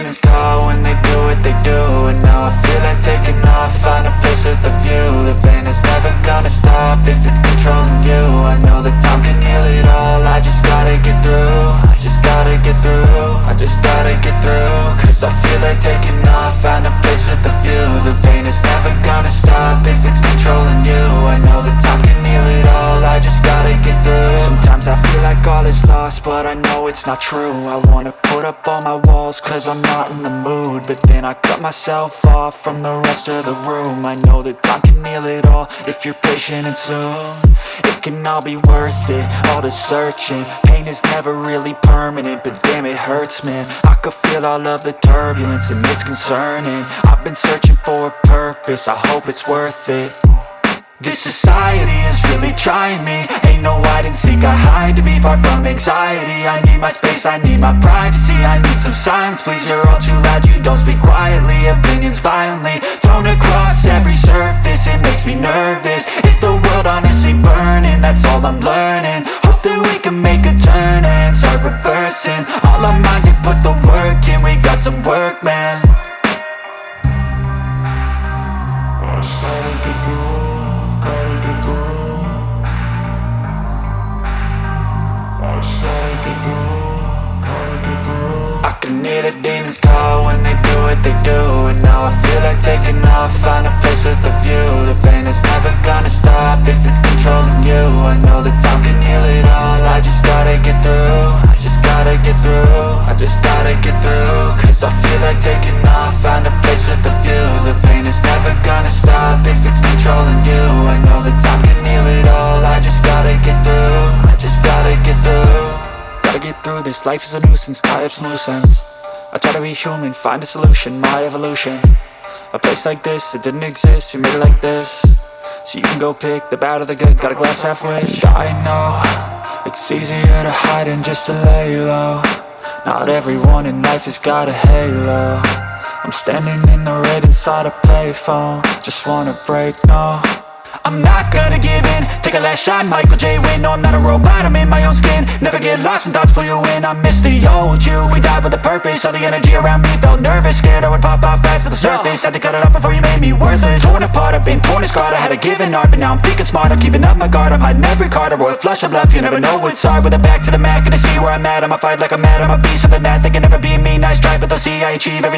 demons call when they do what they do. And now I feel like taking off, find a place with a view. The pain is never gonna stop if it's controlling you. I know that time can heal it all, I just gotta get through. I just gotta get through, I just gotta get through. Cause I feel like taking off, find a place with a view. The pain is never gonna stop if it's controlling you. I know that time can heal it all, I just gotta get through. Sometimes I feel like all is lost, but I know it's not true. I wanna put up all my walls cause I'm not in the mood, but then I cut myself off from the rest of the room. I know that time can heal it all if you're patient and soon. It can all be worth it, all the searching. Pain is never really permanent, but damn it hurts, man. I could feel all of the turbulence and it's concerning. I've been searching for a purpose, I hope it's worth it. This society is really trying me. Ain't no hide and seek, I hide to be far from anxiety. I need my space, I need my privacy. I need some silence, please, you're all too loud. You don't speak quietly, opinions violently thrown across every surface. It makes me nervous, it's the world honestly burning. That's all I'm learning, hope that we can make a turn and start reversing. All our minds, we put the work in, we got some work, man. I started to go. I can hear the demons call when they do what they do. And now I feel like taking off, find a place with a view. The pain is never gonna stop if it's controlling you. I know that time can heal it all, I just gotta get through. I just gotta get through, I just gotta get through. Cause I feel like taking off, find a place with a view. The pain is never gonna stop if it's controlling you. I know that time can heal it all, I just gotta get through. I just gotta get through. Gotta get through this, life is a nuisance, tie up some loose ends. I try to be human, find a solution, my evolution. A place like this, it didn't exist, we made it like this. So you can go pick the bad or the good, got a glass halfway. I know, it's easier to hide than just to lay low. Not everyone in life has got a halo. I'm standing in the red inside a payphone, just wanna break, no. I'm not gonna give in, take a last shot, Michael J. Win. No, I'm not a robot, I'm in my own skin. Never get lost when thoughts pull you in. I miss the old you, we died with a purpose. All the energy around me felt nervous, scared I would pop off fast to the surface. Had to cut it off before you made me worthless. Torn apart, I've been torn and scarred. I had a given art, but now I'm thinking smart. I'm keeping up my guard, I'm hiding every card. A royal flush of love, you never know what's hard. With a back to the mat, gonna see where I'm at. I'ma fight like I'm mad, I'm a beast of the net. They can never be me, nice try, but they'll see I achieve everything.